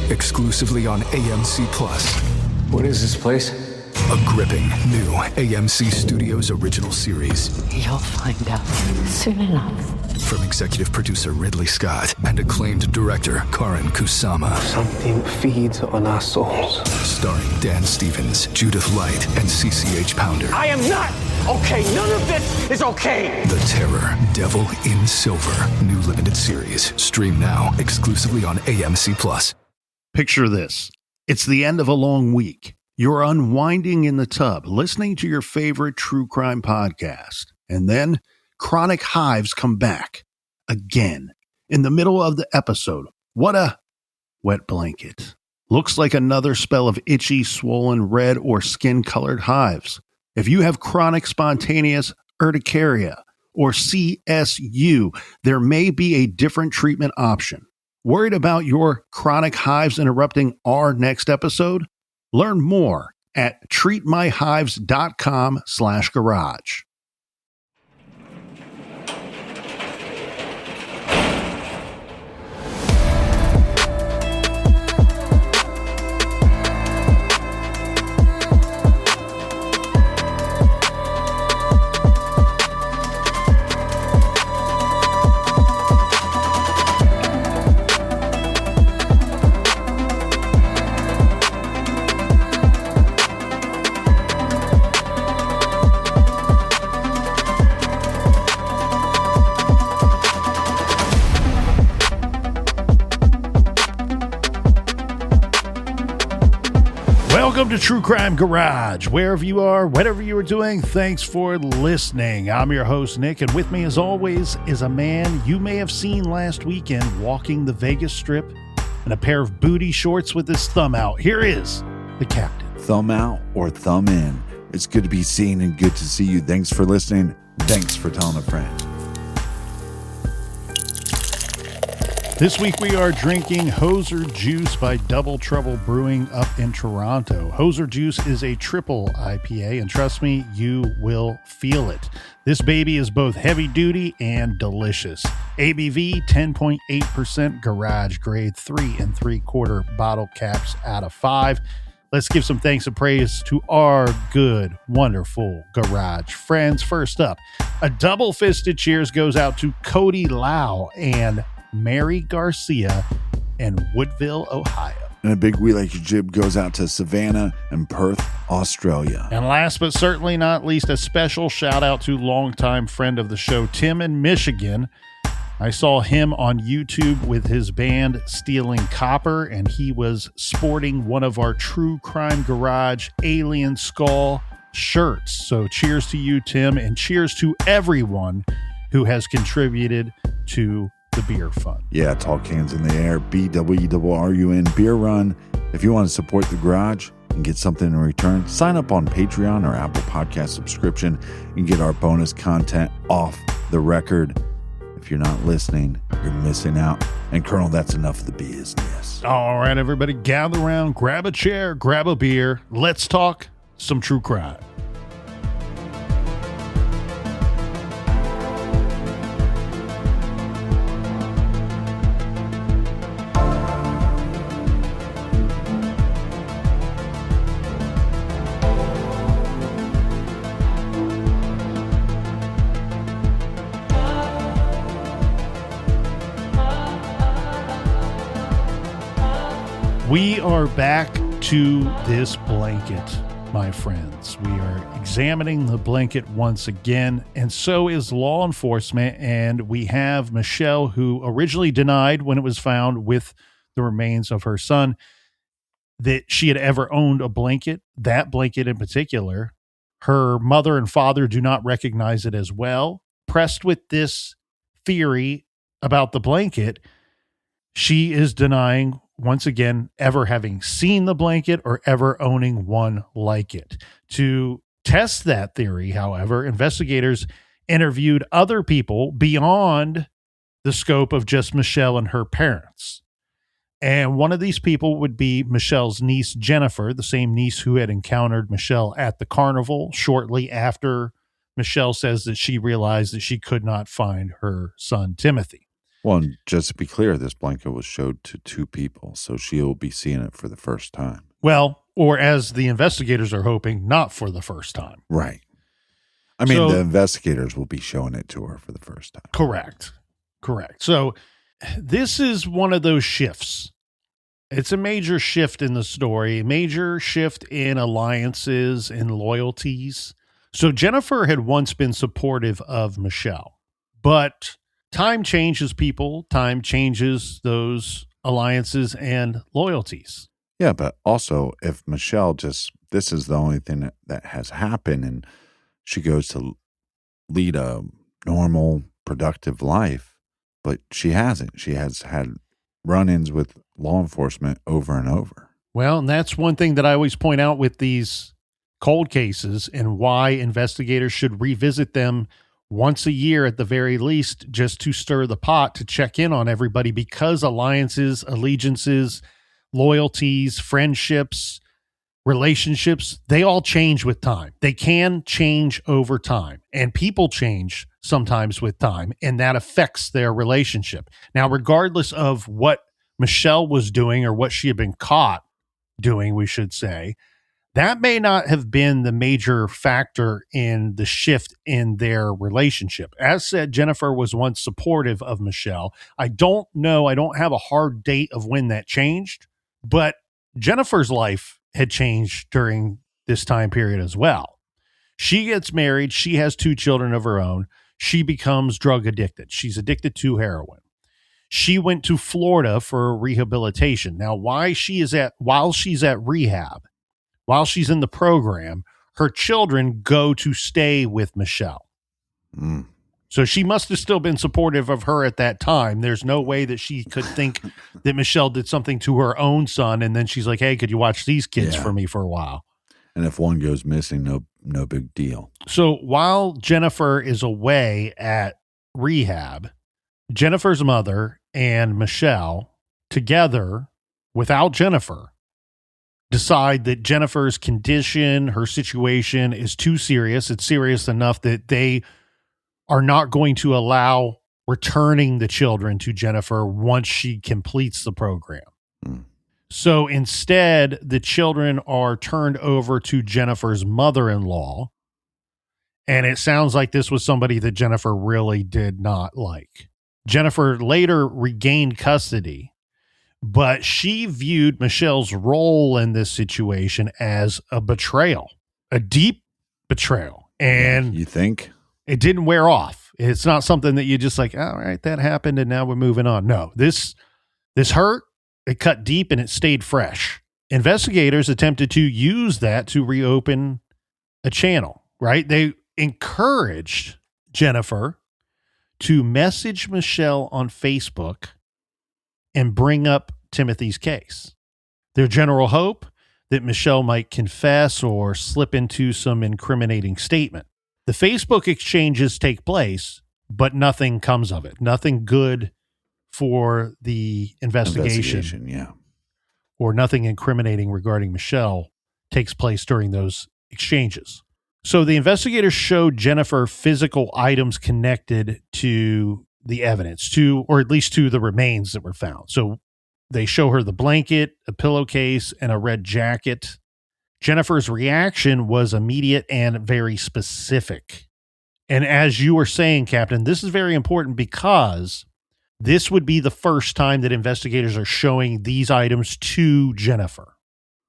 exclusively on AMC Plus. What is this place? A gripping new AMC Studios original series. You'll find out soon enough. From executive producer Ridley Scott and acclaimed director Karin Kusama. Something feeds on our souls. Starring Dan Stevens, Judith Light, and CCH Pounder. I am not okay. None of this is okay. The Terror, Devil in Silver. New limited series. Stream now exclusively on AMC Plus. Picture this. It's the end of a long week. You're unwinding in the tub, listening to your favorite true crime podcast. And then chronic hives come back again in the middle of the episode. What a wet blanket. Looks like another spell of itchy, swollen, red, or skin-colored hives. If you have chronic spontaneous urticaria or CSU, there may be a different treatment option. Worried about your chronic hives interrupting our next episode? Learn more at treatmyhives.com/garage. Welcome to True Crime Garage. Wherever you are, whatever you are doing, thanks for listening. I'm your host, Nick, and with me, as always, is a man you may have seen last weekend walking the Vegas Strip in a pair of booty shorts with his thumb out. Here is the captain. Thumb out or thumb in. It's good to be seen and good to see you. Thanks for listening. Thanks for telling a friend. This week we are drinking Hoser Juice by Double Trouble Brewing up in Toronto. Hoser Juice is a triple IPA, and trust me, you will feel it. This baby is both heavy duty and delicious. ABV 10.8%, garage grade 3 3/4 bottle caps out of 5. Let's give some thanks and praise to our good, wonderful garage friends. First up, a double-fisted cheers goes out to Cody Lau and Mary Garcia in Woodville, Ohio. And a big We Like Your Jib goes out to Savannah and Perth, Australia. And last but certainly not least, a special shout out to longtime friend of the show, Tim in Michigan. I saw him on YouTube with his band Stealing Copper, and he was sporting one of our True Crime Garage Alien Skull shirts. So cheers to you, Tim, and cheers to everyone who has contributed to the beer fund. Yeah, tall cans in the air, BWRUN Beer Run. If you want to support the garage and get something in return, sign up on Patreon or Apple Podcast subscription and get our bonus content off the record. If you're not listening, you're missing out. And Colonel, that's enough of the business. All right, everybody, gather around, grab a chair, grab a beer. Let's talk some true crime. We are back to this blanket, my friends. We are examining the blanket once again, and so is law enforcement. And we have Michelle, who originally denied when it was found with the remains of her son that she had ever owned a blanket, that blanket in particular. Her mother and father do not recognize it as well. Pressed with this theory about the blanket, she is denying once again ever having seen the blanket or ever owning one like it. To test that theory, however, investigators interviewed other people beyond the scope of just Michelle and her parents. And one of these people would be Michelle's niece, Jennifer, the same niece who had encountered Michelle at the carnival shortly after Michelle says that she realized that she could not find her son, Timothy. Well, and just to be clear, this blanket was showed to 2 people, so she'll be seeing it for the first time. Well, or as the investigators are hoping, not for the first time. Right. I mean, So- the investigators will be showing it to her for the first time. Correct. So this is one of those shifts. It's a major shift in the story, major shift in alliances and loyalties. So Jennifer had once been supportive of Michelle, but time changes people, time changes those alliances and loyalties. Yeah, but also if Michelle this is the only thing that has happened and she goes to lead a normal, productive life, but she hasn't. She has had run-ins with law enforcement over and over. Well, and that's one thing that I always point out with these cold cases and why investigators should revisit them once a year at the very least, just to stir the pot, to check in on everybody, because alliances, allegiances, loyalties, friendships, relationships, they all change with time. They can change over time, and people change sometimes with time, and that affects their relationship. Now, regardless of what Michelle was doing or what she had been caught doing, we should say, that may not have been the major factor in the shift in their relationship. As said, Jennifer was once supportive of Michelle. I don't know. I don't have a hard date of when that changed, but Jennifer's life had changed during this time period as well. She gets married. She has 2 children of her own. She becomes drug addicted. She's addicted to heroin. She went to Florida for rehabilitation. Now, while she's at rehab, while she's in the program, her children go to stay with Michelle. Mm. So she must have still been supportive of her at that time. There's no way that she could think that Michelle did something to her own son, and then she's like, hey, could you watch these kids for me for a while? And if one goes missing, no big deal. So while Jennifer is away at rehab, Jennifer's mother and Michelle, together, without Jennifer, decide that Jennifer's condition, her situation is too serious. It's serious enough that they are not going to allow returning the children to Jennifer once she completes the program. Mm. So instead, the children are turned over to Jennifer's mother-in-law. And it sounds like this was somebody that Jennifer really did not like. Jennifer later regained custody, but she viewed Michelle's role in this situation as a betrayal, a deep betrayal. And You think? it didn't wear off. It's not something that you just like, all right, that happened and now we're moving on. No, this hurt, it cut deep and it stayed fresh. Investigators attempted to use that to reopen a channel, right? They encouraged Jennifer to message Michelle on Facebook and bring up Timothy's case. Their general hope that Michelle might confess or slip into some incriminating statement. The Facebook exchanges take place, but nothing comes of it. Nothing good for the investigation. Yeah. Or nothing incriminating regarding Michelle takes place during those exchanges. So the investigators showed Jennifer physical items connected to the evidence, or at least to the remains that were found. So they show her the blanket, a pillowcase, and a red jacket. Jennifer's reaction was immediate and very specific. And as you were saying, Captain, this is very important because this would be the first time that investigators are showing these items to Jennifer.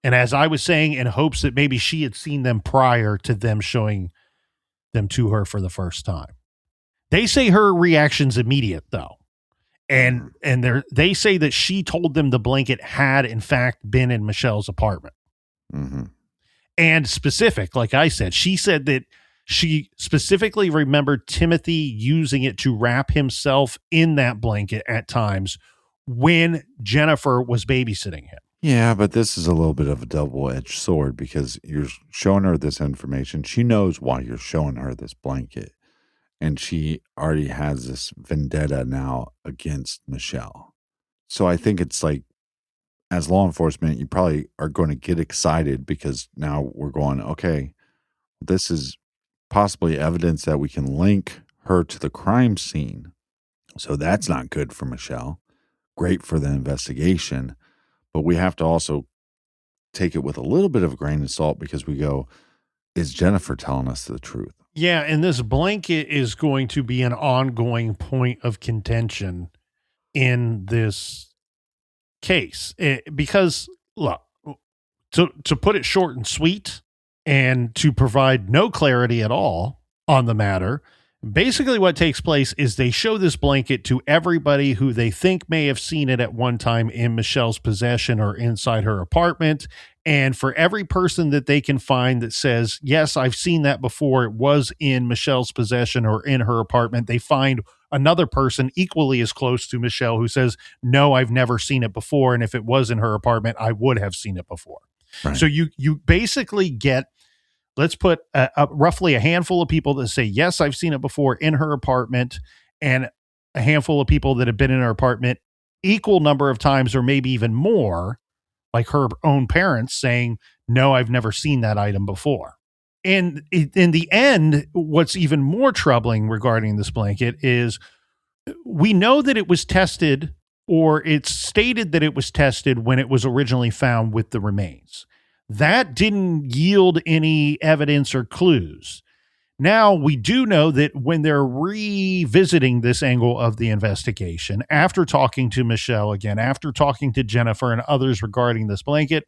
And as I was saying, in hopes that maybe she had seen them prior to them showing them to her for the first time. They say her reaction's immediate, though. And they say that she told them the blanket had, in fact, been in Michelle's apartment. Mm-hmm. And specific, like I said, she said that she specifically remembered Timothy using it to wrap himself in that blanket at times when Jennifer was babysitting him. Yeah, but this is a little bit of a double-edged sword because you're showing her this information. She knows why you're showing her this blanket. And she already has this vendetta now against Michelle. So I think it's like, as law enforcement, you probably are going to get excited because now we're going, okay, this is possibly evidence that we can link her to the crime scene. So that's not good for Michelle. Great for the investigation. But we have to also take it with a little bit of a grain of salt because we go, is Jennifer telling us the truth? Yeah, and this blanket is going to be an ongoing point of contention in this case. Because, look, to put it short and sweet and to provide no clarity at all on the matter, basically what takes place is they show this blanket to everybody who they think may have seen it at one time in Michelle's possession or inside her apartment. And for every person that they can find that says, yes, I've seen that before, it was in Michelle's possession or in her apartment, they find another person equally as close to Michelle who says, no, I've never seen it before. And if it was in her apartment, I would have seen it before. Right. So you basically get, let's put roughly a handful of people that say, yes, I've seen it before in her apartment, and a handful of people that have been in her apartment equal number of times or maybe even more, like her own parents saying, no, I've never seen that item before. And in the end, what's even more troubling regarding this blanket is we know that it was tested, or it's stated that it was tested when it was originally found with the remains. That didn't yield any evidence or clues. Now, we do know that when they're revisiting this angle of the investigation, after talking to Michelle again, after talking to Jennifer and others regarding this blanket,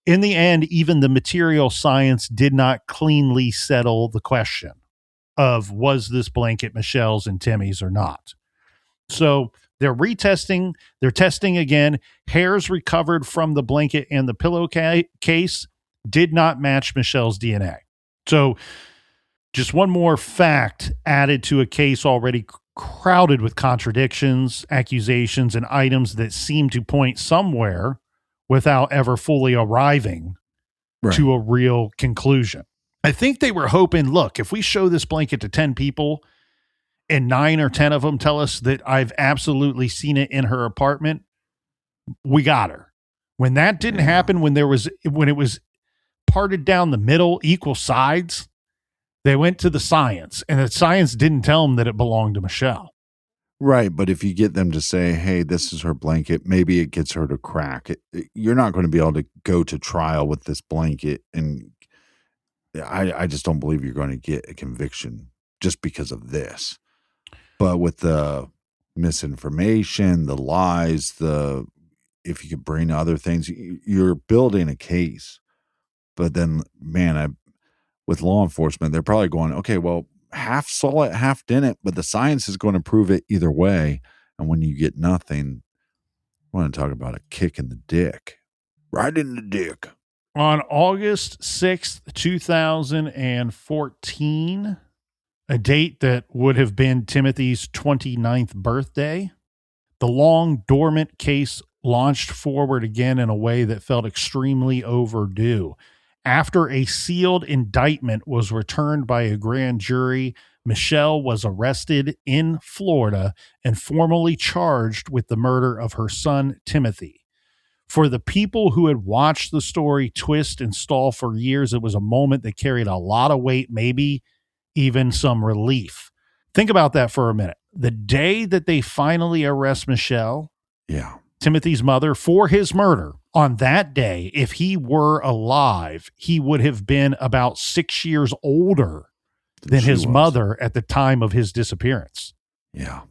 in the end, even the material science did not cleanly settle the question of was this blanket Michelle's and Timmy's or not. So they're retesting, they're testing again. Hairs recovered from the blanket and the pillowcase did not match Michelle's DNA. So just one more fact added to a case already crowded with contradictions, accusations, and items that seem to point somewhere without ever fully arriving to a real conclusion. I think they were hoping, look, if we show this blanket to 10 people and 9 or 10 of them tell us that I've absolutely seen it in her apartment, we got her. When that didn't happen, when it was parted down the middle, equal sides, they went to the science, and the science didn't tell them that it belonged to Michelle. Right, but if you get them to say, hey, this is her blanket, maybe it gets her to crack. You're not going to be able to go to trial with this blanket, and I just don't believe you're going to get a conviction just because of this. But with the misinformation, the lies, if you could bring other things, you're building a case. But then, man, with law enforcement, they're probably going, okay, well, half saw it, half didn't, but the science is going to prove it either way. And when you get nothing, I want to talk about a kick in the dick. Right in the dick. On August 6th, 2014, a date that would have been Timothy's 29th birthday, the long dormant case launched forward again in a way that felt extremely overdue. After a sealed indictment was returned by a grand jury, Michelle was arrested in Florida and formally charged with the murder of her son, Timothy. For the people who had watched the story twist and stall for years, it was a moment that carried a lot of weight, maybe even some relief. Think about that for a minute. The day that they finally arrest Michelle, Timothy's mother, for his murder, on that day, if he were alive, he would have been about 6 years older than his mother at the time of his disappearance. Yeah.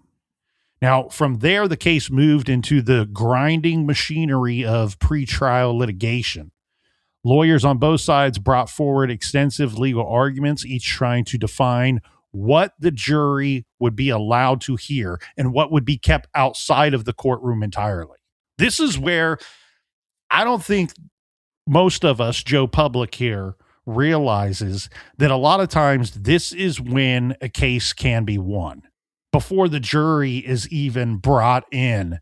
Now, from there, the case moved into the grinding machinery of pretrial litigation. Lawyers on both sides brought forward extensive legal arguments, each trying to define what the jury would be allowed to hear and what would be kept outside of the courtroom entirely. This is where I don't think most of us, Joe Public here, realizes that a lot of times this is when a case can be won before the jury is even brought in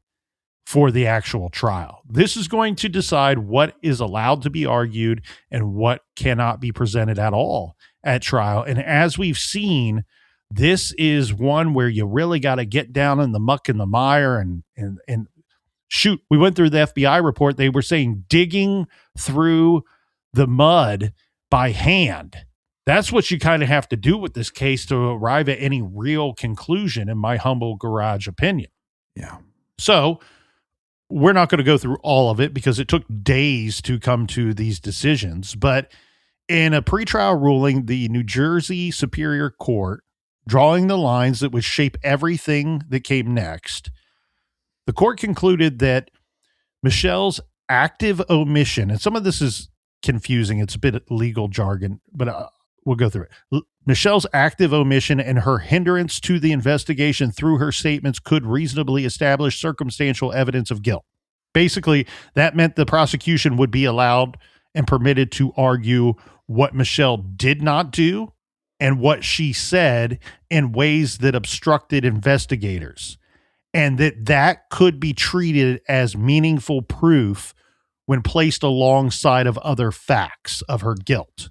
for the actual trial. This is going to decide what is allowed to be argued and what cannot be presented at all at trial. And as we've seen, this is one where you really got to get down in the muck and the mire and shoot. We went through the FBI report. They were saying digging through the mud by hand That's what you kind of have to do with this case to arrive at any real conclusion, in my humble garage opinion. Yeah. So we're not going to go through all of it because it took days to come to these decisions. But in a pretrial ruling, the New Jersey Superior Court, drawing the lines that would shape everything that came next, the court concluded that Michelle's active omission, and some of this is confusing, it's a bit of legal jargon, but we'll go through it. Michelle's active omission and her hindrance to the investigation through her statements could reasonably establish circumstantial evidence of guilt. Basically, that meant the prosecution would be allowed and permitted to argue what Michelle did not do and what she said in ways that obstructed investigators, and that could be treated as meaningful proof when placed alongside of other facts of her guilt.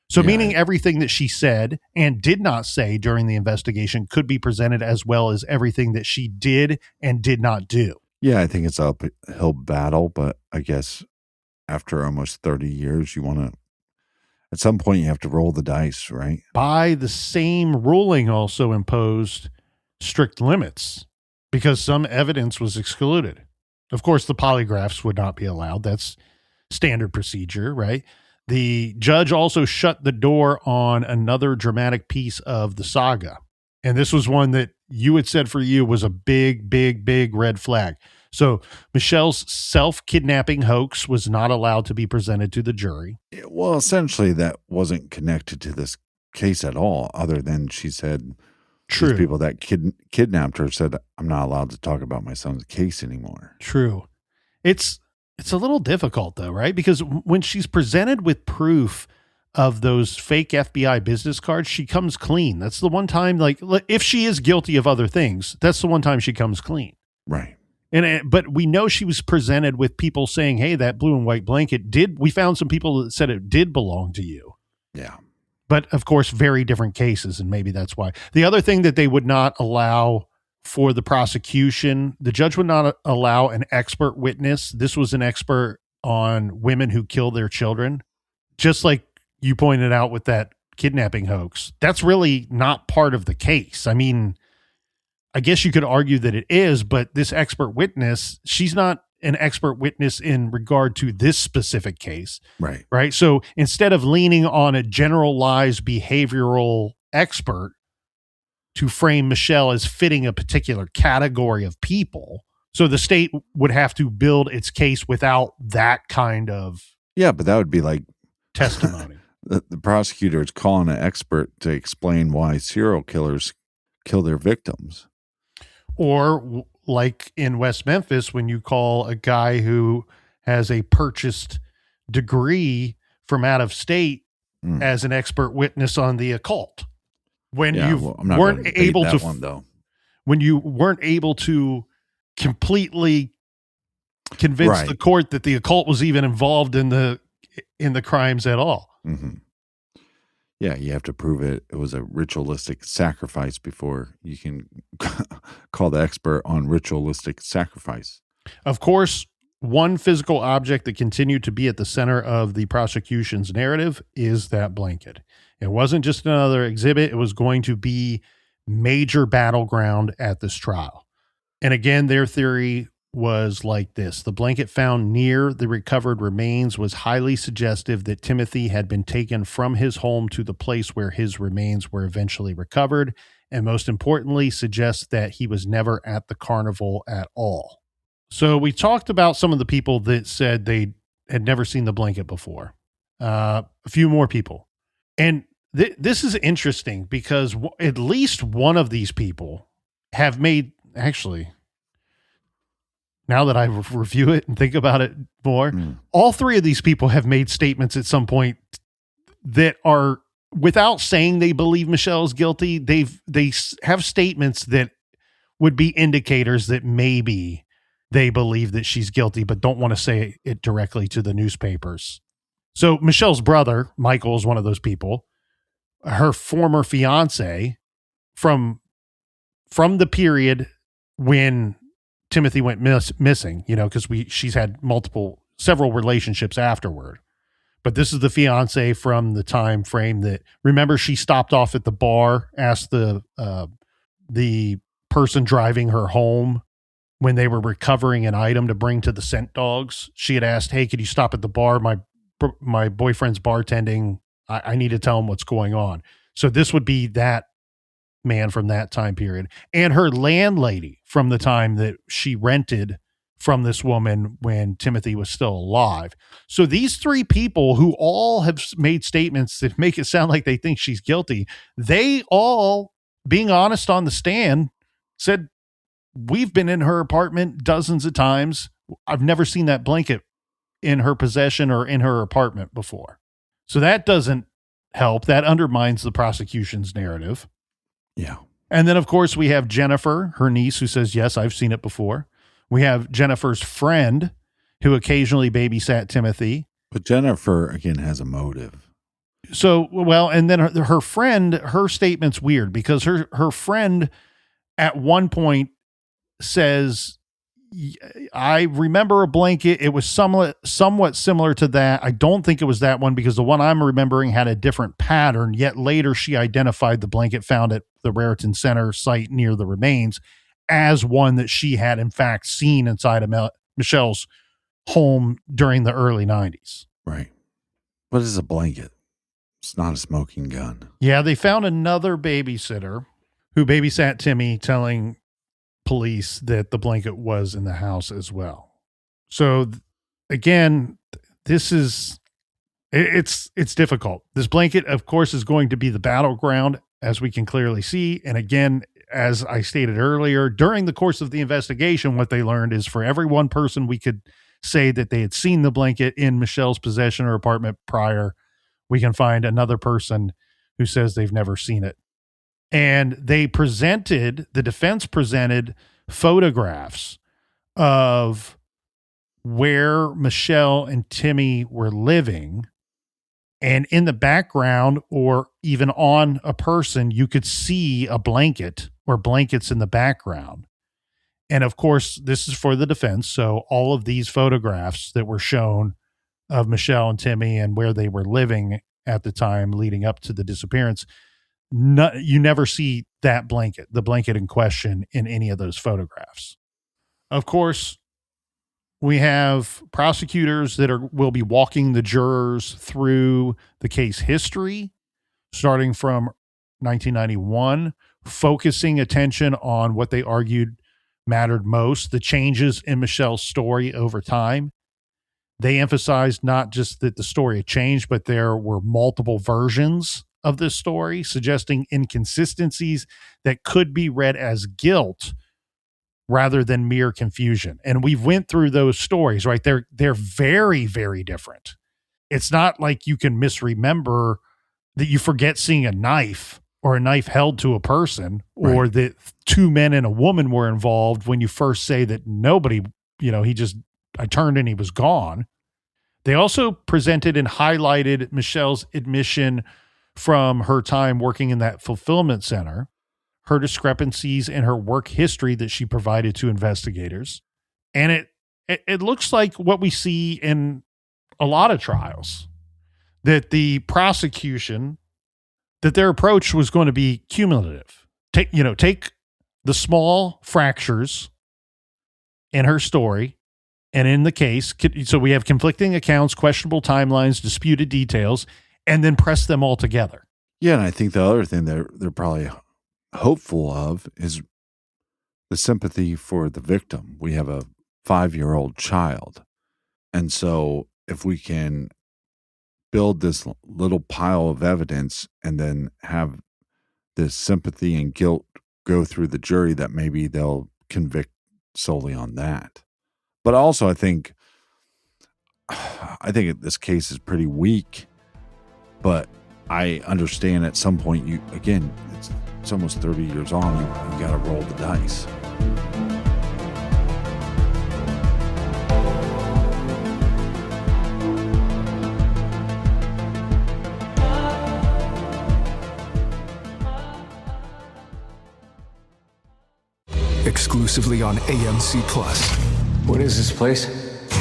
So meaning everything that she said and did not say during the investigation could be presented, as well as everything that she did and did not do. Yeah, I think it's an uphill battle, but I guess after almost 30 years, you want to, at some point, you have to roll the dice, right? By the same ruling also imposed strict limits because some evidence was excluded. Of course, the polygraphs would not be allowed. That's standard procedure, right? The judge also shut the door on another dramatic piece of the saga. And this was one that you had said for you was a big, big, big red flag. So Michelle's self-kidnapping hoax was not allowed to be presented to the jury. Well, essentially, that wasn't connected to this case at all, other than she said these people that kidnapped her said, I'm not allowed to talk about my son's case anymore. True. It's a little difficult, though, right? Because when she's presented with proof of those fake FBI business cards, she comes clean. That's the one time, like, if she is guilty of other things, that's the one time she comes clean. Right. But we know she was presented with people saying, hey, that blue and white blanket we found some people that said it did belong to you. Yeah. But of course, very different cases. And maybe that's why. The other thing that they would not allow for the prosecution, the judge would not allow an expert witness. This was an expert on women who kill their children. Just like you pointed out with that kidnapping hoax, that's really not part of the case. I mean, I guess you could argue that it is, but this expert witness, she's not an expert witness in regard to this specific case. Right. Right. So instead of leaning on a generalized behavioral expert to frame Michelle as fitting a particular category of people, so the state would have to build its case without that kind of but that would be like testimony. The prosecutor is calling an expert to explain why serial killers kill their victims. Or like in West Memphis, when you call a guy who has a purchased degree from out of state as an expert witness on the occult. When weren't able to completely convince the court that the occult was even involved in the crimes at all. Mm-hmm. Yeah, you have to prove it was a ritualistic sacrifice before you can call the expert on ritualistic sacrifice. Of course, one physical object that continued to be at the center of the prosecution's narrative is that blanket. It wasn't just another exhibit. It was going to be major battleground at this trial. And again, their theory was like this. The blanket found near the recovered remains was highly suggestive that Timothy had been taken from his home to the place where his remains were eventually recovered, and most importantly, suggests that he was never at the carnival at all. So we talked about some of the people that said they had never seen the blanket before. A few more people. And this is interesting because at least one of these people have made, actually, now that I review it and think about it more, all three of these people have made statements at some point that are, without saying they believe Michelle is guilty, they have statements that would be indicators that maybe they believe that she's guilty, but don't want to say it directly to the newspapers. So Michelle's brother, Michael, is one of those people. Her former fiance from the period when Timothy went missing, because she's had several relationships afterward. But this is the fiance from the time frame that, remember, she stopped off at the bar, asked the person driving her home when they were recovering an item to bring to the scent dogs. She had asked, hey, could you stop at the bar? My boyfriend's bartending. I need to tell him what's going on. So this would be that man from that time period, and her landlady from the time that she rented from this woman when Timothy was still alive. So these three people, who all have made statements that make it sound like they think she's guilty, they all, being honest on the stand, said, we've been in her apartment dozens of times. I've never seen that blanket in her possession or in her apartment before. So that doesn't help. That undermines the prosecution's narrative. Yeah. And then, of course, we have Jennifer, her niece, who says, yes, I've seen it before. We have Jennifer's friend, who occasionally babysat Timothy. But Jennifer, again, has a motive. So, well, and then her friend, her statement's weird, because her friend at one point says, I remember a blanket. It was somewhat similar to that. I don't think it was that one, because the one I'm remembering had a different pattern. Yet later she identified the blanket found at the Raritan Center site near the remains as one that she had in fact seen inside of Michelle's home during the early 90s. Right. What is a blanket? It's not a smoking gun. Yeah, they found another babysitter who babysat Timmy, telling police that the blanket was in the house as well. So again, this is, it's difficult. This blanket, of course, is going to be the battleground, as we can clearly see. And again, as I stated earlier, during the course of the investigation, what they learned is for every one person we could say that they had seen the blanket in Michelle's possession or apartment prior, we can find another person who says they've never seen it. And the defense presented photographs of where Michelle and Timmy were living. And in the background, or even on a person, you could see a blanket or blankets in the background. And of course, this is for the defense. So all of these photographs that were shown of Michelle and Timmy and where they were living at the time leading up to the disappearance, you never see that blanket, the blanket in question, in any of those photographs. Of course, we have prosecutors that will be walking the jurors through the case history, starting from 1991, focusing attention on what they argued mattered most, the changes in Michelle's story over time. They emphasized not just that the story had changed, but there were multiple versions of this story, suggesting inconsistencies that could be read as guilt rather than mere confusion. And we've went through those stories, right? They're very, very different. It's not like you can misremember that you forget seeing a knife or a knife held to a person, or right, that two men and a woman were involved when you first say that nobody, I turned and he was gone. They also presented and highlighted Michelle's admission from her time working in that fulfillment center, her discrepancies in her work history that she provided to investigators. And it looks like what we see in a lot of trials, that the prosecution, that their approach was going to be cumulative. Take the small fractures in her story and in the case. So we have conflicting accounts, questionable timelines, disputed details, and then press them all together. Yeah, and I think the other thing they're probably hopeful of is the sympathy for the victim. We have a 5-year-old child. And so if we can build this little pile of evidence and then have this sympathy and guilt go through the jury, that maybe they'll convict solely on that. But also I think this case is pretty weak, but I understand at some point it's almost 30 years on, you got to roll the dice. Exclusively on AMC Plus. What is this place?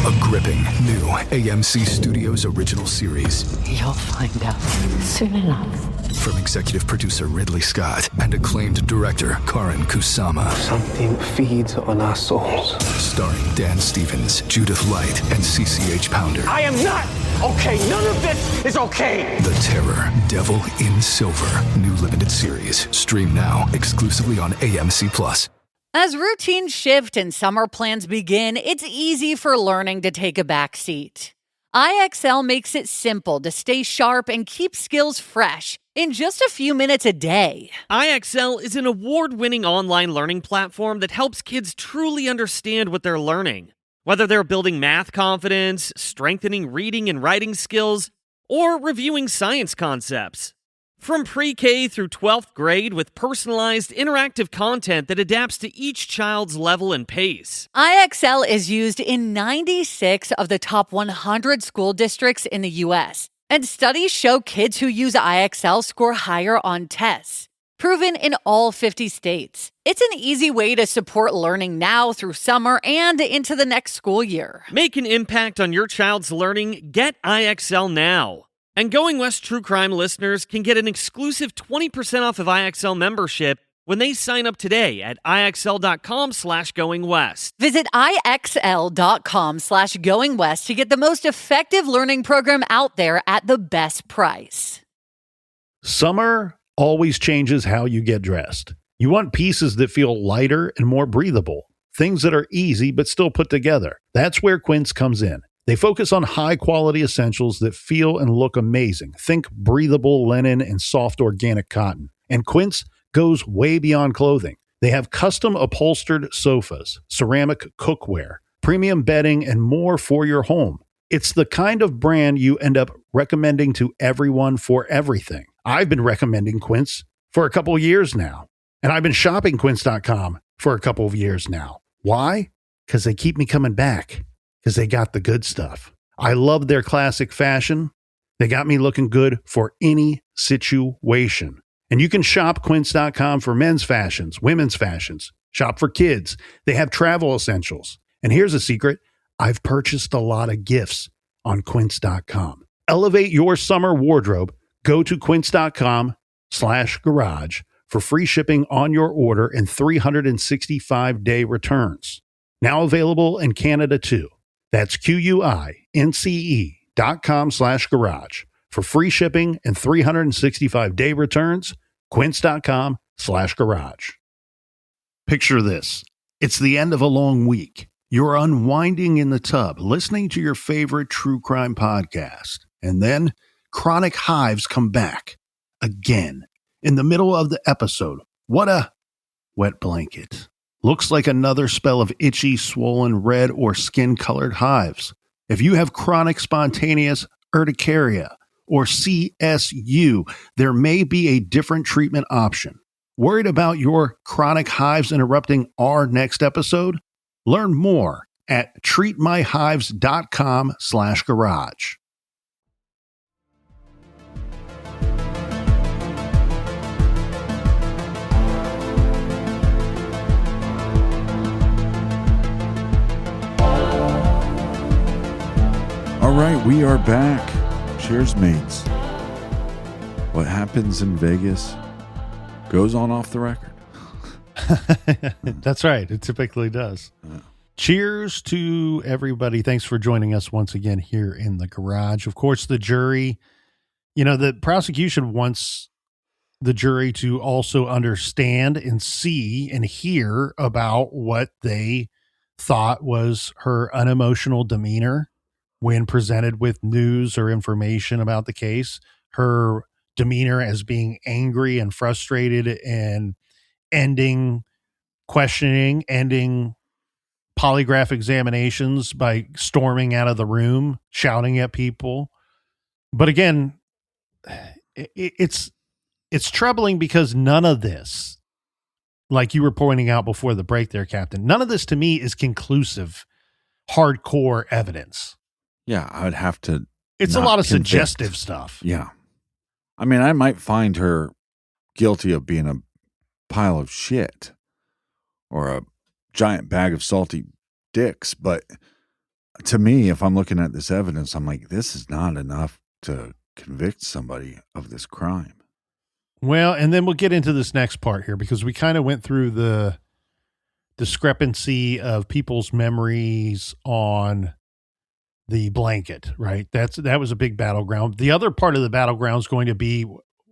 A gripping new AMC Studios original series You'll find out soon enough. from executive producer Ridley Scott and acclaimed director Karin Kusama. Something feeds on our souls. Starring Dan Stevens, Judith Light, and CCH Pounder. I am not okay. None of this is okay. The Terror, Devil in Silver. New limited series. Stream now exclusively on AMC+. As routines shift and summer plans begin, it's easy for learning to take a back seat. IXL makes it simple to stay sharp and keep skills fresh in just a few minutes a day. IXL is an award-winning online learning platform that helps kids truly understand what they're learning. Whether they're building math confidence, strengthening reading and writing skills, or reviewing science concepts. From pre-K through 12th grade with personalized interactive content that adapts to each child's level and pace. IXL is used in 96 of the top 100 school districts in the U.S., and studies show kids who use IXL score higher on tests. Proven in all 50 states. It's an easy way to support learning now through summer and into the next school year. Make an impact on your child's learning. Get IXL now. And Going West True Crime listeners can get an exclusive 20% off of IXL membership when they sign up today at IXL.com/GoingWest. Visit IXL.com/GoingWest to get the most effective learning program out there at the best price. Summer always changes how you get dressed. You want pieces that feel lighter and more breathable, things that are easy but still put together. That's where Quince comes in. They focus on high-quality essentials that feel and look amazing. Think breathable linen and soft organic cotton. And Quince goes way beyond clothing. They have custom upholstered sofas, ceramic cookware, premium bedding, and more for your home. It's the kind of brand you end up recommending to everyone for everything. I've been recommending Quince for a couple of years now. And I've been shopping Quince.com for a couple of years now. Why? Because they keep me coming back. Because they got the good stuff. I love their classic fashion. They got me looking good for any situation. And you can shop Quince.com for men's fashions, women's fashions. Shop for kids. They have travel essentials. And here's a secret. I've purchased a lot of gifts on Quince.com. Elevate your summer wardrobe. Go to Quince.com/garage for free shipping on your order and 365-day returns. Now available in Canada too. That's QUINCE.com/garage for free shipping and 365-day returns. Quince.com/garage. Picture this. It's the end of a long week. You're unwinding in the tub, listening to your favorite true crime podcast. And then chronic hives come back again in the middle of the episode. What a wet blanket. Looks like another spell of itchy, swollen, red, or skin-colored hives. If you have chronic spontaneous urticaria or CSU, there may be a different treatment option. Worried about your chronic hives interrupting our next episode? Learn more at treatmyhives.com/garage. All right, we are back. Cheers, mates. What happens in Vegas goes on off the record. That's right. It typically does. Cheers to everybody. Thanks for joining us once again here in the garage. Of course, the jury, the prosecution wants the jury to also understand and see and hear about what they thought was her unemotional demeanor when presented with news or information about the case, her demeanor as being angry and frustrated and ending questioning, ending polygraph examinations by storming out of the room, shouting at people. But again, it's troubling because none of this, like you were pointing out before the break there, Captain, none of this to me is conclusive, hardcore evidence. Yeah, I would have to. It's a lot of suggestive stuff. Yeah. I mean, I might find her guilty of being a pile of shit or a giant bag of salty dicks, but to me, if I'm looking at this evidence, I'm like, this is not enough to convict somebody of this crime. Well, and then we'll get into this next part here because we kind of went through the discrepancy of people's memories on the blanket, right? That was a big battleground. The other part of the battleground is going to be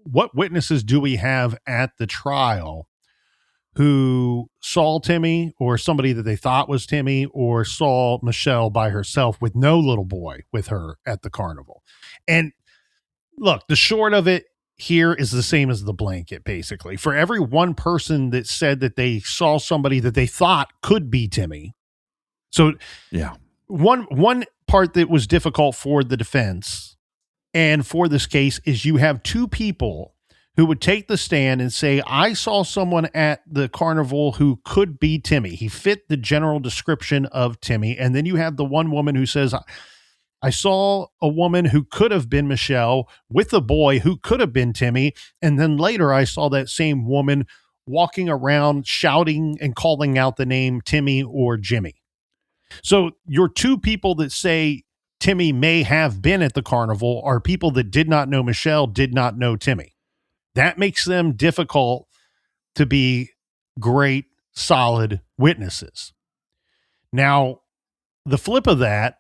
what witnesses do we have at the trial who saw Timmy or somebody that they thought was Timmy or saw Michelle by herself with no little boy with her at the carnival. And look, the short of it here is the same as the blanket, basically. For every one person that said that they saw somebody that they thought could be Timmy. So yeah, one part that was difficult for the defense and for this case is you have two people who would take the stand and say, I saw someone at the carnival who could be Timmy. He fit the general description of Timmy. And then you have the one woman who says, I saw a woman who could have been Michelle with a boy who could have been Timmy. And then later I saw that same woman walking around shouting and calling out the name Timmy or Jimmy. So your two people that say Timmy may have been at the carnival are people that did not know Michelle, did not know Timmy. That makes them difficult to be great, solid witnesses. Now, the flip of that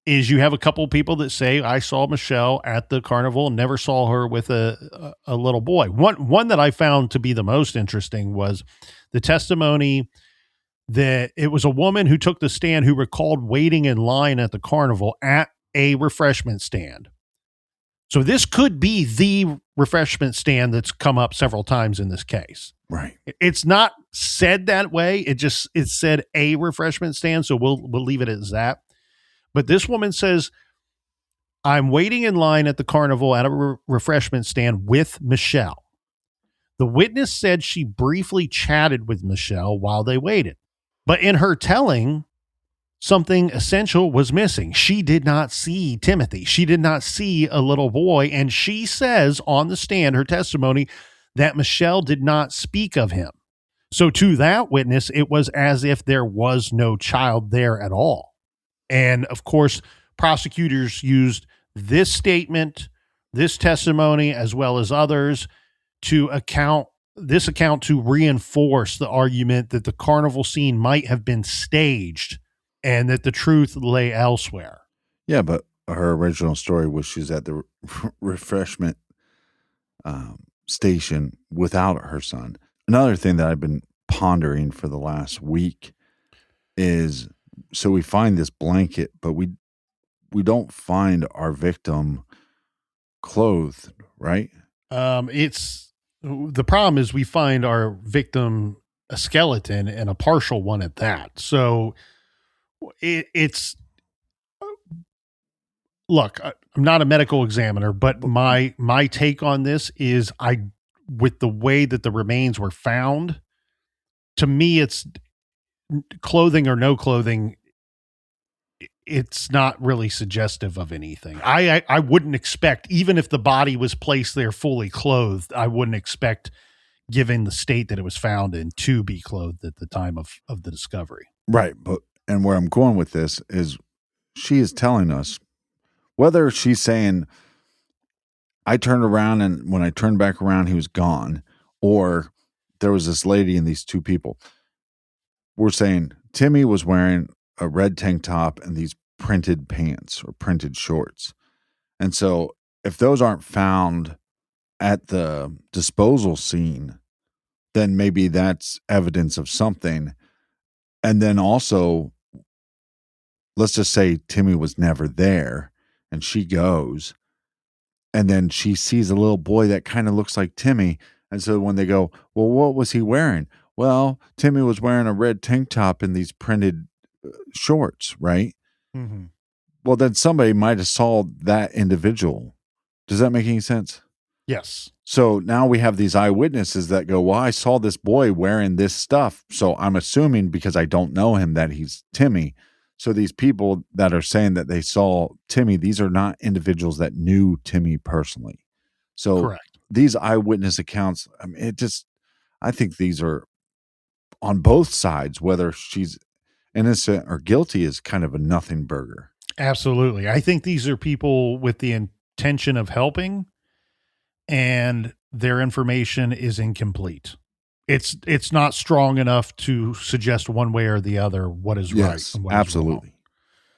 is you have a couple of people that say, I saw Michelle at the carnival and never saw her with a little boy. One that I found to be the most interesting was the testimony that it was a woman who took the stand who recalled waiting in line at the carnival at a refreshment stand. So this could be the refreshment stand that's come up several times in this case. right. It's not said that way. It said a refreshment stand. So we'll leave it as that. But this woman says, I'm waiting in line at the carnival at a refreshment stand with Michelle. The witness said she briefly chatted with Michelle while they waited. But in her telling, something essential was missing. She did not see Timothy. She did not see a little boy. And she says on the stand, her testimony, that Michelle did not speak of him. So to that witness, it was as if there was no child there at all. And of course, prosecutors used this statement, this testimony, as well as others to account to reinforce the argument that the carnival scene might have been staged and that the truth lay elsewhere. Yeah, but her original story was she's at the refreshment station without her son. Another thing that I've been pondering for the last week is, so we find this blanket, but we don't find our victim clothed, right? The problem is we find our victim a skeleton and a partial one at that. So it's look, I'm not a medical examiner, but my take on this is with the way that the remains were found, to me, it's clothing or no clothing. It's not really suggestive of anything. I wouldn't expect, even if the body was placed there fully clothed, I wouldn't expect, given the state that it was found in, to be clothed at the time of the discovery. Right. And where I'm going with this is she is telling us, whether she's saying, I turned around and when I turned back around, he was gone, or there was this lady and these two people. We're saying Timmy was wearing a red tank top and these printed pants or printed shorts. And so if those aren't found at the disposal scene, then maybe that's evidence of something. And then also, let's just say Timmy was never there and she goes and then she sees a little boy that kind of looks like Timmy. And so when they go, well, what was he wearing? Well, Timmy was wearing a red tank top and these printed shorts, right? Mm-hmm. Well, then somebody might have saw that individual. Does that make any sense? Yes. So now we have these eyewitnesses that go, well, I saw this boy wearing this stuff. So I'm assuming, because I don't know him, that he's Timmy. So these people that are saying that they saw Timmy, these are not individuals that knew Timmy personally. So correct. These eyewitness accounts, I mean, I think these are on both sides, whether she's, innocent or guilty is kind of a nothing burger. Absolutely. I think these are people with the intention of helping, and their information is incomplete. It's not strong enough to suggest one way or the other what is right and what is absolutely. wrong.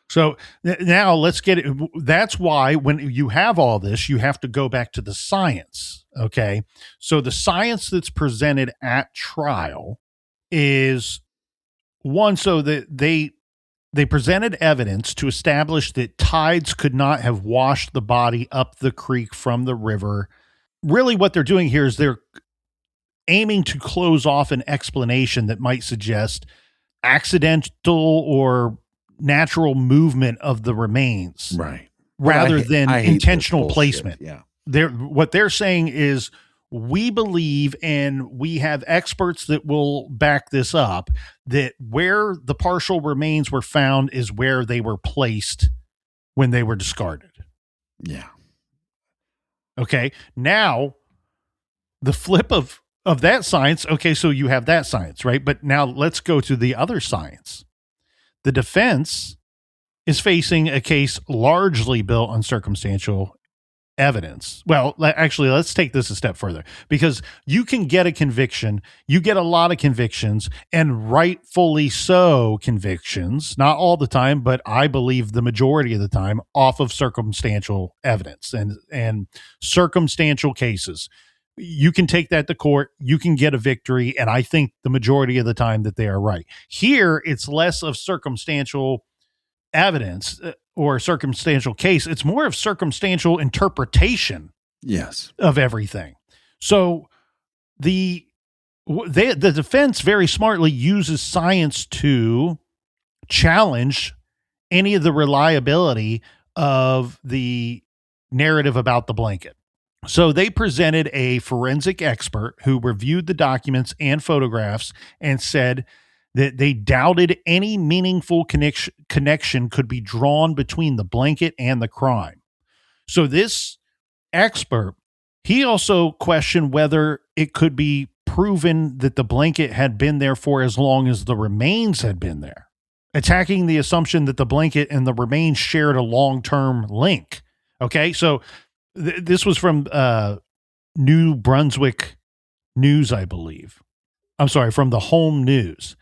So now let's get it. That's why when you have all this, you have to go back to the science. Okay. So the science that's presented at trial is one. So that they presented evidence to establish that tides could not have washed the body up the creek from the river. Really what they're doing here is they're aiming to close off an explanation that might suggest accidental or natural movement of the remains, Right. rather than I hate intentional this placement. Yeah. What they're saying is, we believe, and we have experts that will back this up, that where the partial remains were found is where they were placed when they were discarded. Yeah. Okay. Now, the flip of that science. Okay. So you have that science, right? But now let's go to the other science. The defense is facing a case largely built on circumstantial evidence. Well, actually, let's take this a step further, because you can get a conviction. You get a lot of convictions, and rightfully so convictions, not all the time, but I believe the majority of the time, off of circumstantial evidence and circumstantial cases. You can take that to court, you can get a victory, and I think the majority of the time that they are right. Here, it's less of circumstantial evidence or circumstantial case. It's more of circumstantial interpretation of everything. So the defense very smartly uses science to challenge any of the reliability of the narrative about the blanket. So they presented a forensic expert who reviewed the documents and photographs and said that they doubted any meaningful connection could be drawn between the blanket and the crime. So this expert, he also questioned whether it could be proven that the blanket had been there for as long as the remains had been there, attacking the assumption that the blanket and the remains shared a long-term link. Okay, so this was from New Brunswick News, I believe. I'm sorry, from the Home News.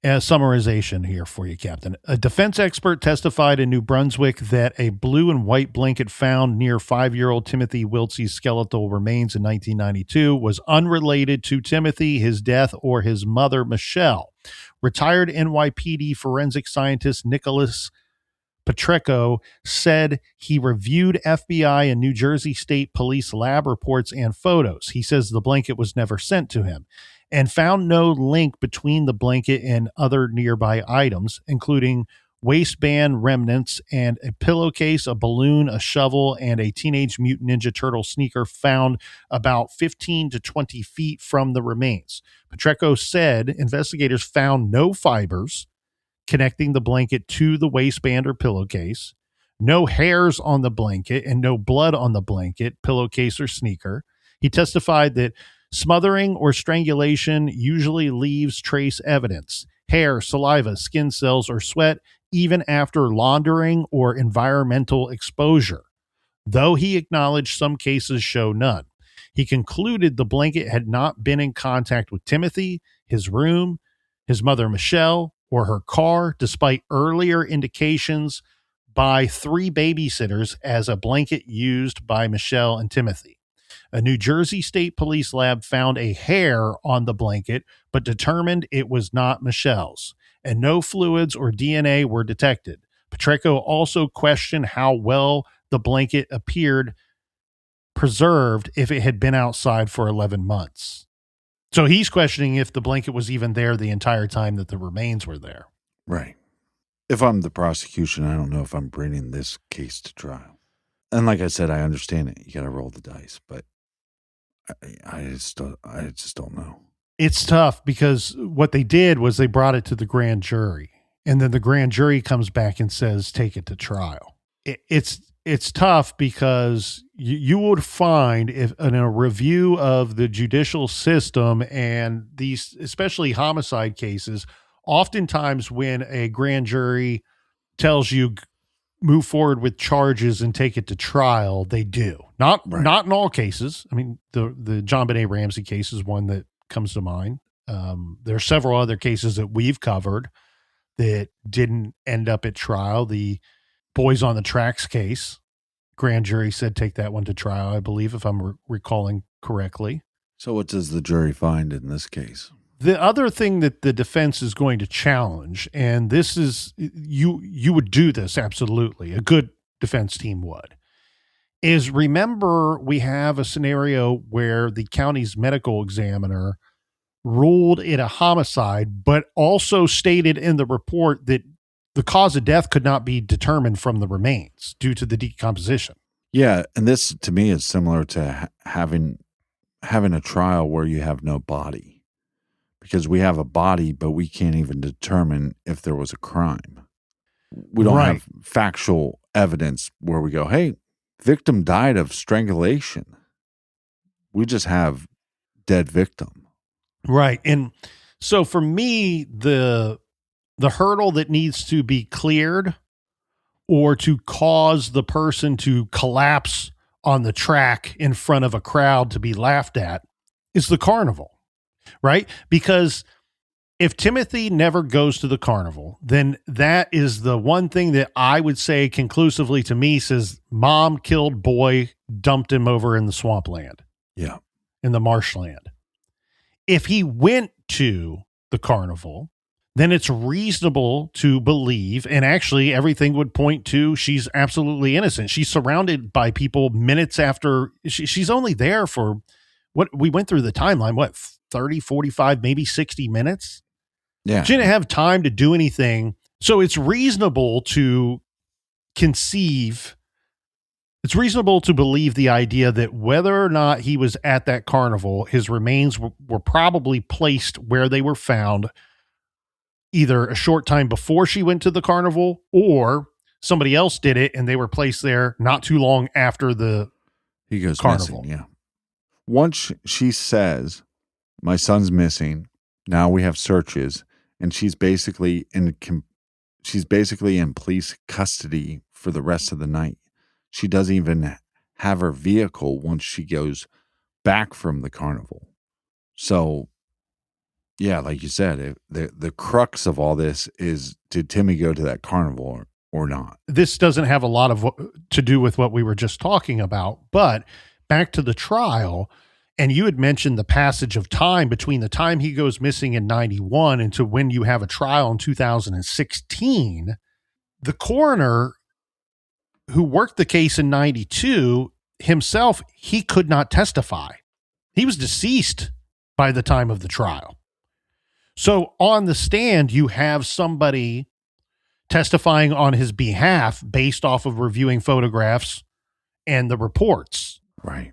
Summarization here for you, Captain. A defense expert testified in New Brunswick that a blue and white blanket found near 5-year-old Timothy Wiltsey's skeletal remains in 1992 was unrelated to Timothy, his death, or his mother, Michelle. Retired NYPD forensic scientist Nicholas Pacheco said he reviewed FBI and New Jersey State Police lab reports and photos. He says the blanket was never sent to him and found no link between the blanket and other nearby items, including waistband remnants and a pillowcase, a balloon, a shovel, and a Teenage Mutant Ninja Turtle sneaker found about 15 to 20 feet from the remains. Pacheco said investigators found no fibers connecting the blanket to the waistband or pillowcase, no hairs on the blanket, and no blood on the blanket, pillowcase, or sneaker. He testified that smothering or strangulation usually leaves trace evidence: hair, saliva, skin cells, or sweat, even after laundering or environmental exposure, though he acknowledged some cases show none. He concluded the blanket had not been in contact with Timothy, his room, his mother Michelle, or her car, despite earlier indications by 3 babysitters as a blanket used by Michelle and Timothy. A New Jersey State Police lab found a hair on the blanket, but determined it was not Michelle's, and no fluids or DNA were detected. Pacheco also questioned how well the blanket appeared preserved if it had been outside for 11 months. So he's questioning if the blanket was even there the entire time that the remains were there. Right. If I'm the prosecution, I don't know if I'm bringing this case to trial. And like I said, I understand it. You got to roll the dice, but I just don't know. It's tough because what they did was they brought it to the grand jury, and then the grand jury comes back and says, take it to trial. It's tough because you would find, if in a review of the judicial system and these, especially homicide cases, oftentimes when a grand jury tells you move forward with charges and take it to trial, they do. Not in all cases. I mean, the John Benet Ramsey case is one that comes to mind. There are several other cases that we've covered that didn't end up at trial. The Boys on the Tracks case, grand jury said take that one to trial, I believe, if I'm recalling correctly. So what does the jury find in this case? The other thing that the defense is going to challenge, and this is, you would do this, absolutely, a good defense team would, is remember we have a scenario where the county's medical examiner ruled it a homicide, but also stated in the report that the cause of death could not be determined from the remains due to the decomposition. Yeah, and this to me is similar to having a trial where you have no body. Because we have a body, but we can't even determine if there was a crime. We don't have factual evidence where we go, hey, victim died of strangulation. We just have dead victim. Right. And so for me, the hurdle that needs to be cleared or to cause the person to collapse on the track in front of a crowd to be laughed at is the carnival. Right? Because if Timothy never goes to the carnival, then that is the one thing that I would say conclusively to me says mom killed boy, dumped him over in the swampland. Yeah. In the marshland. If he went to the carnival, then it's reasonable to believe, and actually everything would point to she's absolutely innocent. She's surrounded by people minutes after she's only there for what we went through the timeline, 30, 45, maybe 60 minutes. Yeah. She didn't have time to do anything. So it's reasonable to conceive, it's reasonable to believe the idea that whether or not he was at that carnival, his remains were probably placed where they were found either a short time before she went to the carnival or somebody else did it and they were placed there not too long after he goes carnival. Missing, yeah. Once she says, my son's missing. Now we have searches, and she's basically in police custody for the rest of the night. She doesn't even have her vehicle once she goes back from the carnival. So, yeah, like you said, the crux of all this is, did Timmy go to that carnival or not? This doesn't have a lot of to do with what we were just talking about, but back to the trial. And you had mentioned the passage of time between the time he goes missing in 91 and to when you have a trial in 2016. The coroner who worked the case in 92 himself, he could not testify. He was deceased by the time of the trial. So on the stand, you have somebody testifying on his behalf based off of reviewing photographs and the reports. Right.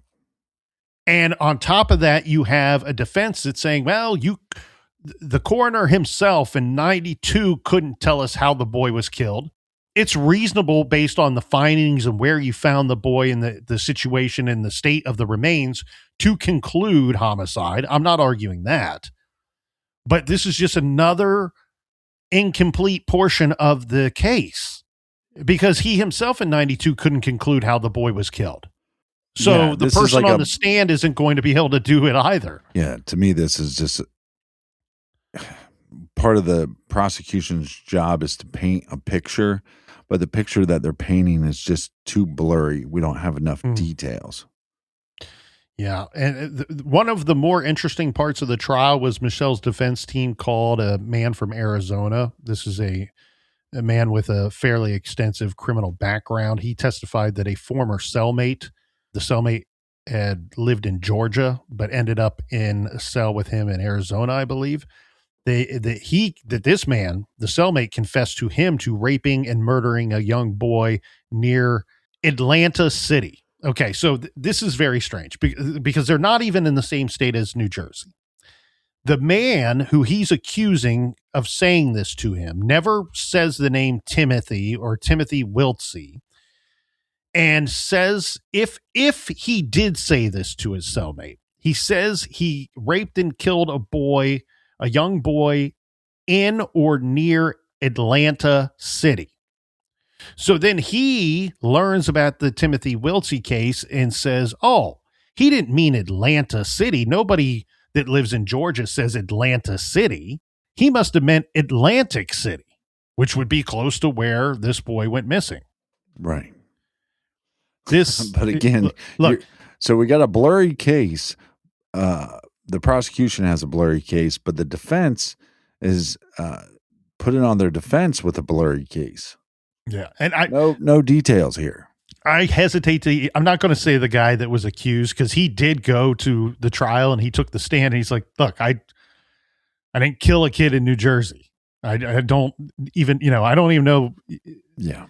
And on top of that, you have a defense that's saying, well, the coroner himself in 92 couldn't tell us how the boy was killed. It's reasonable based on the findings and where you found the boy and the situation and the state of the remains to conclude homicide. I'm not arguing that. But this is just another incomplete portion of the case because he himself in 92 couldn't conclude how the boy was killed. So the person on the stand isn't going to be able to do it either. Yeah, to me, this is just part of the prosecution's job is to paint a picture, but the picture that they're painting is just too blurry. We don't have enough details. Yeah, and one of the more interesting parts of the trial was Michelle's defense team called a man from Arizona. This is a man with a fairly extensive criminal background. He testified that a former cellmate, the cellmate had lived in Georgia, but ended up in a cell with him in Arizona, I believe. This man, the cellmate, confessed to him to raping and murdering a young boy near Atlanta City. Okay, so this is very strange because they're not even in the same state as New Jersey. The man who he's accusing of saying this to him never says the name Timothy or Timothy Wiltsey, and says if he did say this to his cellmate, he says he raped and killed a young boy in or near Atlanta City. So then he learns about the Timothy Wiltsey case and says, oh, he didn't mean Atlanta City. Nobody that lives in Georgia says Atlanta City. He must have meant Atlantic City, which would be close to where this boy went missing. Right. But again, look, so we got a blurry case. The prosecution has a blurry case, but the defense is putting on their defense with a blurry case. Yeah. And no details here. I hesitate to, I'm not going to say the guy that was accused, because he did go to the trial and he took the stand and he's like, look, I didn't kill a kid in New Jersey. I don't even, I don't even know. Yeah.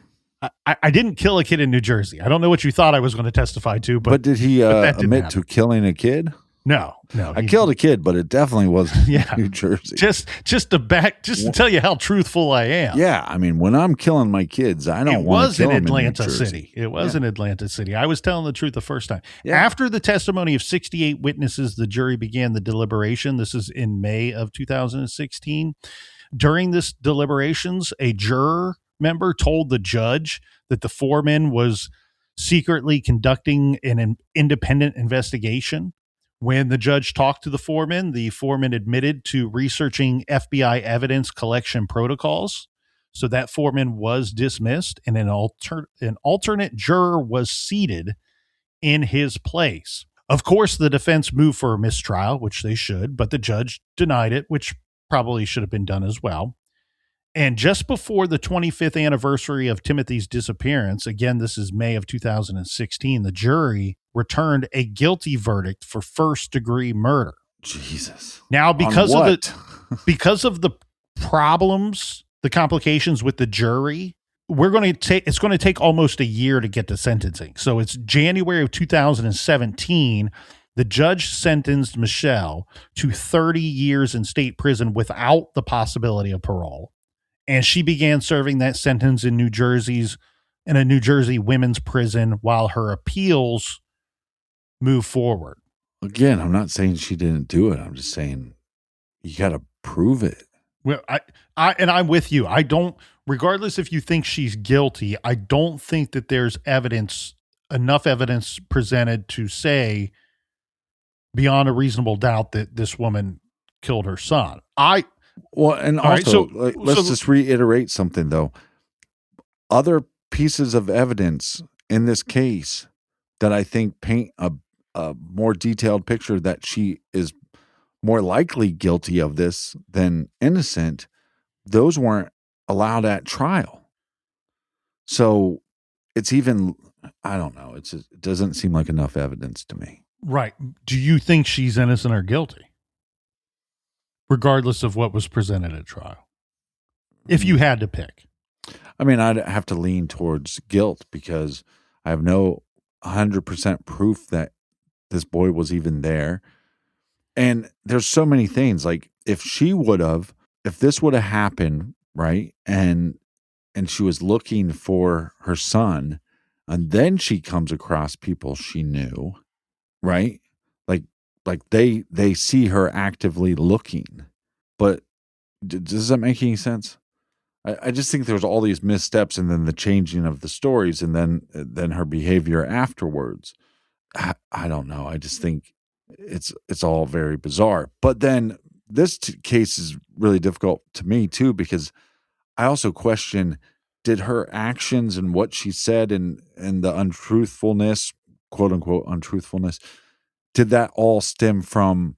I didn't kill a kid in New Jersey. I don't know what you thought I was going to testify to, but did he admit to killing a kid? No. I killed a kid, but it definitely wasn't New Jersey. Just to tell you how truthful I am. Yeah, I mean, when I'm killing my kids, I don't want to kill them in Atlanta City. It was in Atlanta City. I was telling the truth the first time. Yeah. After the testimony of 68 witnesses, the jury began the deliberation. This is in May of 2016. During this deliberations, a juror member told the judge that the foreman was secretly conducting an independent investigation. When the judge talked to the foreman admitted to researching FBI evidence collection protocols. So that foreman was dismissed and an alternate juror was seated in his place. Of course, the defense moved for a mistrial, which they should, but the judge denied it, which probably should have been done as well. And just before the 25th anniversary of Timothy's disappearance, again, this is May of 2016, the jury returned a guilty verdict for first-degree murder. Jesus. Now, because of the problems, the complications with the jury, it's going to take almost a year to get to sentencing. So it's January of 2017. The judge sentenced Michelle to 30 years in state prison without the possibility of parole. And she began serving that sentence in a New Jersey women's prison while her appeals move forward. Again, I'm not saying she didn't do it. I'm just saying you got to prove it. Well, I'm with you. I don't, regardless if you think she's guilty, I don't think that there's enough evidence presented to say beyond a reasonable doubt that this woman killed her son. Let's just reiterate something though. Other pieces of evidence in this case that I think paint a more detailed picture that she is more likely guilty of this than innocent, those weren't allowed at trial. So it's even, I don't know, it doesn't seem like enough evidence to me. Right. Do you think she's innocent or guilty? Regardless of what was presented at trial. If you had to pick. I mean, I'd have to lean towards guilt because I have no 100% proof that this boy was even there. And there's so many things, like if this would have happened, right? And she was looking for her son and then she comes across people she knew, right? Like they see her actively looking, but does that make any sense? I just think there's all these missteps and then the changing of the stories and then her behavior afterwards. I don't know. I just think it's all very bizarre. But then this case is really difficult to me too, because I also question, did her actions and what she said and the untruthfulness, quote unquote untruthfulness, did that all stem from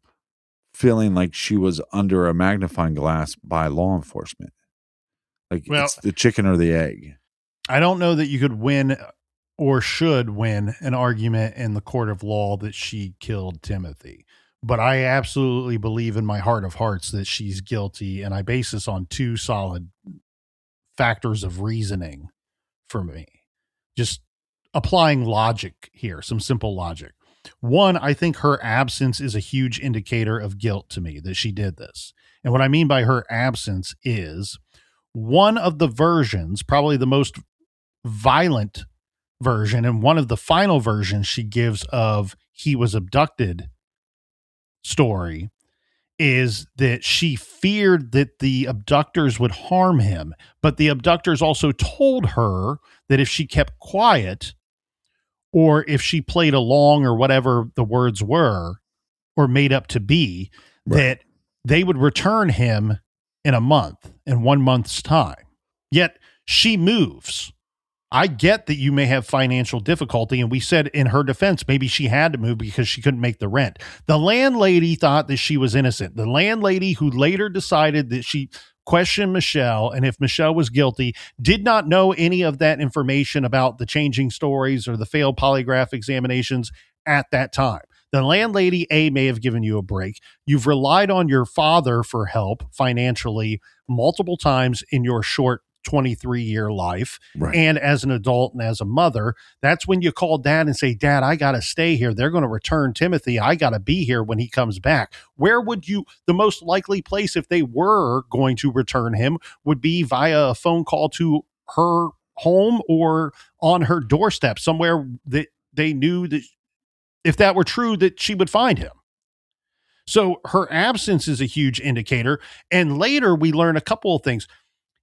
feeling like she was under a magnifying glass by law enforcement? Like, it's the chicken or the egg. I don't know that you could win or should win an argument in the court of law that she killed Timothy. But I absolutely believe in my heart of hearts that she's guilty. And I base this on two solid factors of reasoning for me. Just applying logic here, some simple logic. One, I think her absence is a huge indicator of guilt to me that she did this. And what I mean by her absence is one of the versions, probably the most violent version, and one of the final versions she gives of he was abducted story is that she feared that the abductors would harm him, but the abductors also told her that if she kept quiet or if she played along or whatever the words were or made up to be, that they would return him in a month, in 1 month's time. Yet she moves. I get that you may have financial difficulty. And we said in her defense, maybe she had to move because she couldn't make the rent. The landlady thought that she was innocent. The landlady, who later decided that she questioned Michelle, and if Michelle was guilty, did not know any of that information about the changing stories or the failed polygraph examinations at that time. The landlady, may have given you a break. You've relied on your father for help financially multiple times in your short 23-year life. Right. And as an adult and as a mother, that's when you call dad and say, Dad, I got to stay here. They're going to return Timothy. I got to be here when he comes back. Where would you, the most likely place if they were going to return him would be via a phone call to her home or on her doorstep, somewhere that they knew that if that were true, that she would find him. So her absence is a huge indicator. And later we learn a couple of things.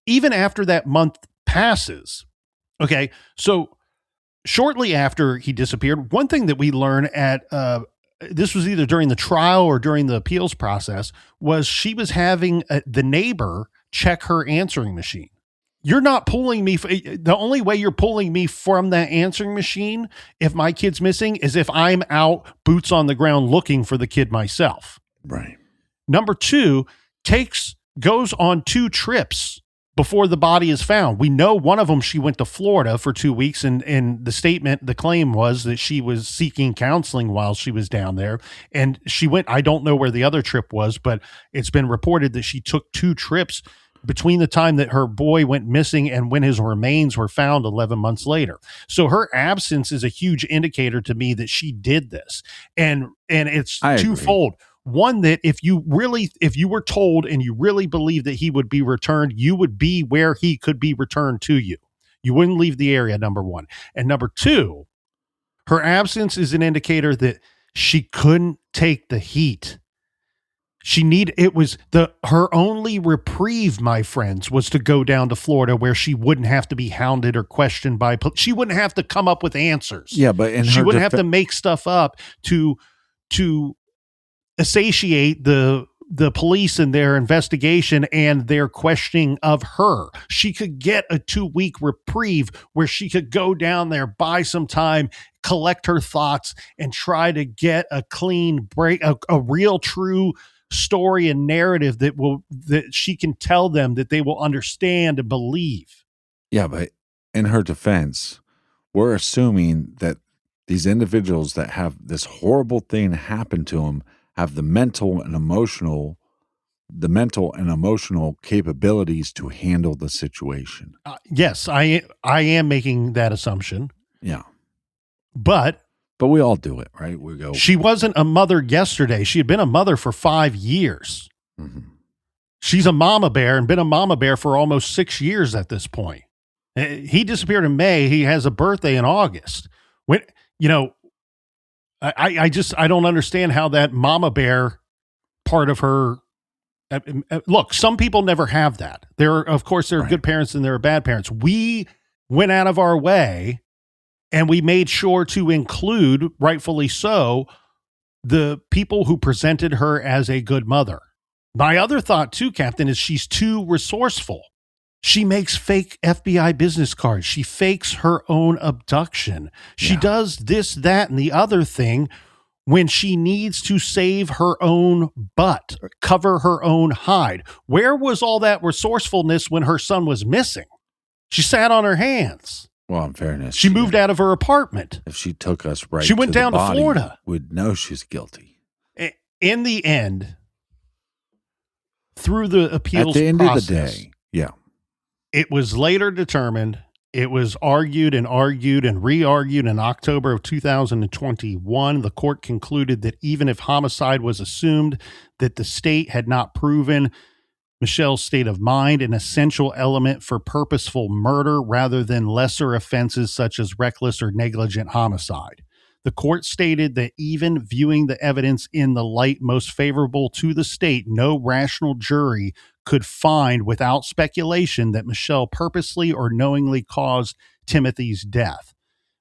Even after that month passes, okay, so shortly after he disappeared, one thing that we learn at, this was either during the trial or during the appeals process, was she was having the neighbor check her answering machine. You're not pulling me. The only way you're pulling me from that answering machine, if my kid's missing, is if I'm out boots on the ground looking for the kid myself. Right. Number two, goes on 2 trips before the body is found. We know one of them, she went to Florida for 2 weeks, and the claim was that she was seeking counseling while she was down there. And she went, I don't know where the other trip was, but it's been reported that she took 2 trips between the time that her boy went missing and when his remains were found 11 months later. So her absence is a huge indicator to me that she did this. And it's twofold. One, that if you were told and you really believe that he would be returned, you would be where he could be returned to you. You wouldn't leave the area, number one. And number two, her absence is an indicator that she couldn't take the heat. Her only reprieve, my friends, was to go down to Florida where she wouldn't have to be hounded or questioned she wouldn't have to come up with answers. Yeah, but she wouldn't have to make stuff up to satiate the police and their investigation and their questioning of her. She could get a 2-week reprieve where she could go down there, buy some time, collect her thoughts, and try to get a clean break, a real true story and narrative that she can tell them that they will understand and believe. Yeah, but in her defense, we're assuming that these individuals that have this horrible thing happen to them have the mental and emotional capabilities to handle the situation. Yes, I am making that assumption. Yeah. But we all do it, right? We go. She wasn't a mother yesterday. She had been a mother for 5 years. Mm-hmm. She's a mama bear and been a mama bear for almost 6 years at this point. He disappeared in May. He has a birthday in August. When, I don't understand how that mama bear part of her. Look, some people never have that. There are Right. good parents and there are bad parents. We went out of our way and we made sure to include, rightfully so, the people who presented her as a good mother. My other thought too, Captain, is she's too resourceful. She makes fake FBI business cards. She fakes her own abduction. She does this, that, and the other thing when she needs to save her own butt, cover her own hide. Where was all that resourcefulness when her son was missing? She sat on her hands. Well, in fairness, she moved out of her apartment. If she took us right, she went down to Florida. We'd know she's guilty. In the end, through the appeals at the end process, of the day, yeah, it was later determined. It was argued and re-argued in October of 2021. The court concluded that even if homicide was assumed, that the state had not proven Michelle's state of mind, an essential element for purposeful murder rather than lesser offenses such as reckless or negligent homicide. The court stated that even viewing the evidence in the light most favorable to the state, no rational jury could find without speculation that Michelle purposely or knowingly caused Timothy's death.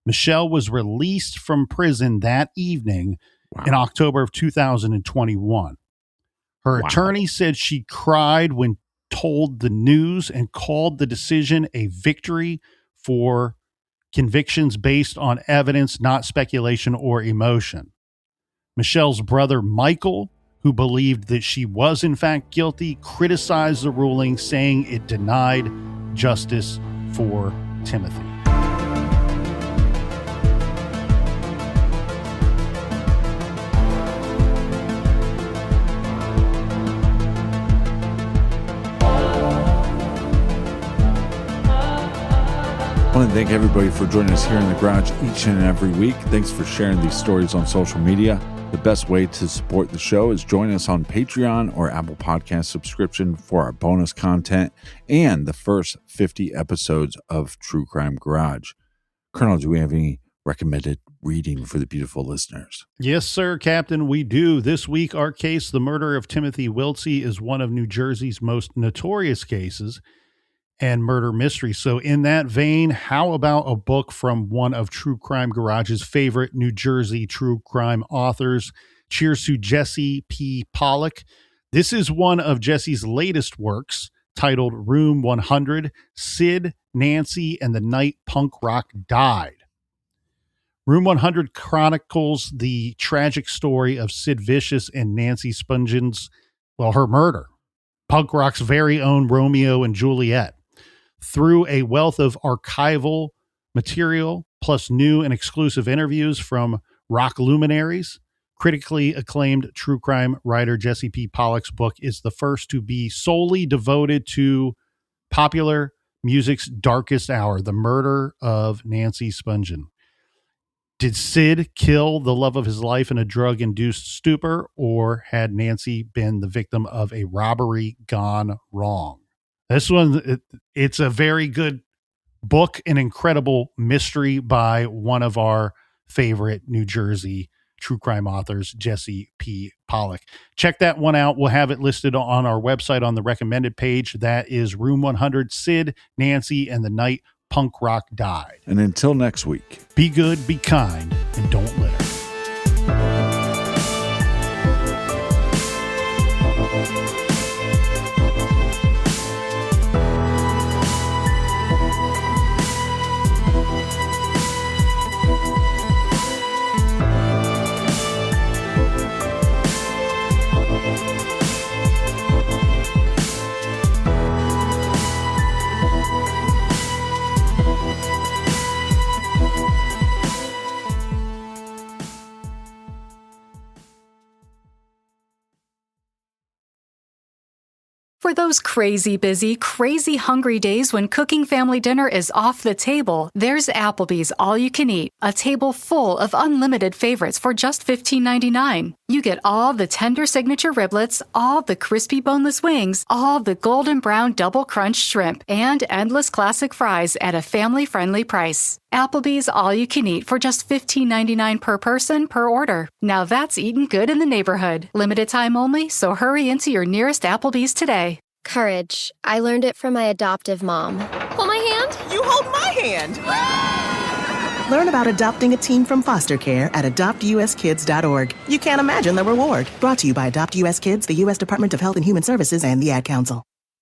Michelle was released from prison that evening in October of 2021. Her attorney said she cried when told the news and called the decision a victory for convictions based on evidence, not speculation or emotion. Michelle's brother, Michael, who believed that she was in fact guilty, criticized the ruling, saying it denied justice for Timothy. I want to thank everybody for joining us here in the garage each and every week. Thanks for sharing these stories on social media. The best way to support the show is join us on Patreon or Apple Podcast subscription for our bonus content and the first 50 episodes of True Crime Garage. Colonel, do we have any recommended reading for the beautiful listeners? Yes, sir, Captain, we do. This week, our case, The Murder of Timothy Wiltsey, is one of New Jersey's most notorious cases and murder mystery. So in that vein, how about a book from one of True Crime Garage's favorite New Jersey true crime authors? Cheers to Jesse P. Pollock. This is one of Jesse's latest works, titled Room 100, Sid, Nancy, and the Night Punk Rock Died. Room 100 chronicles the tragic story of Sid Vicious and Nancy Spungen, her murder, punk rock's very own Romeo and Juliet. Through a wealth of archival material, plus new and exclusive interviews from rock luminaries, critically acclaimed true crime writer Jesse P. Pollock's book is the first to be solely devoted to popular music's darkest hour, the murder of Nancy Spungen. Did Sid kill the love of his life in a drug-induced stupor, or had Nancy been the victim of a robbery gone wrong? This one, it's a very good book, an incredible mystery by one of our favorite New Jersey true crime authors, Jesse P. Pollock. Check that one out. We'll have it listed on our website on the recommended page. That is Room 100, Sid, Nancy, and the Night Punk Rock Died. And until next week, be good, be kind, and don't litter. For those crazy busy, crazy hungry days when cooking family dinner is off the table, there's Applebee's All You Can Eat, a table full of unlimited favorites for just $15.99. You get all the tender signature riblets, all the crispy boneless wings, all the golden brown double crunch shrimp, and endless classic fries at a family-friendly price. Applebee's All You Can Eat for just $15.99 per person per order. Now that's eating good in the neighborhood. Limited time only, so hurry into your nearest Applebee's today. Courage. I learned it from my adoptive mom. Hold my hand. You hold my hand. Learn about adopting a teen from foster care at adoptuskids.org. You can't imagine the reward. Brought to you by Adopt US Kids, the U.S. Department of Health and Human Services, and the Ad Council.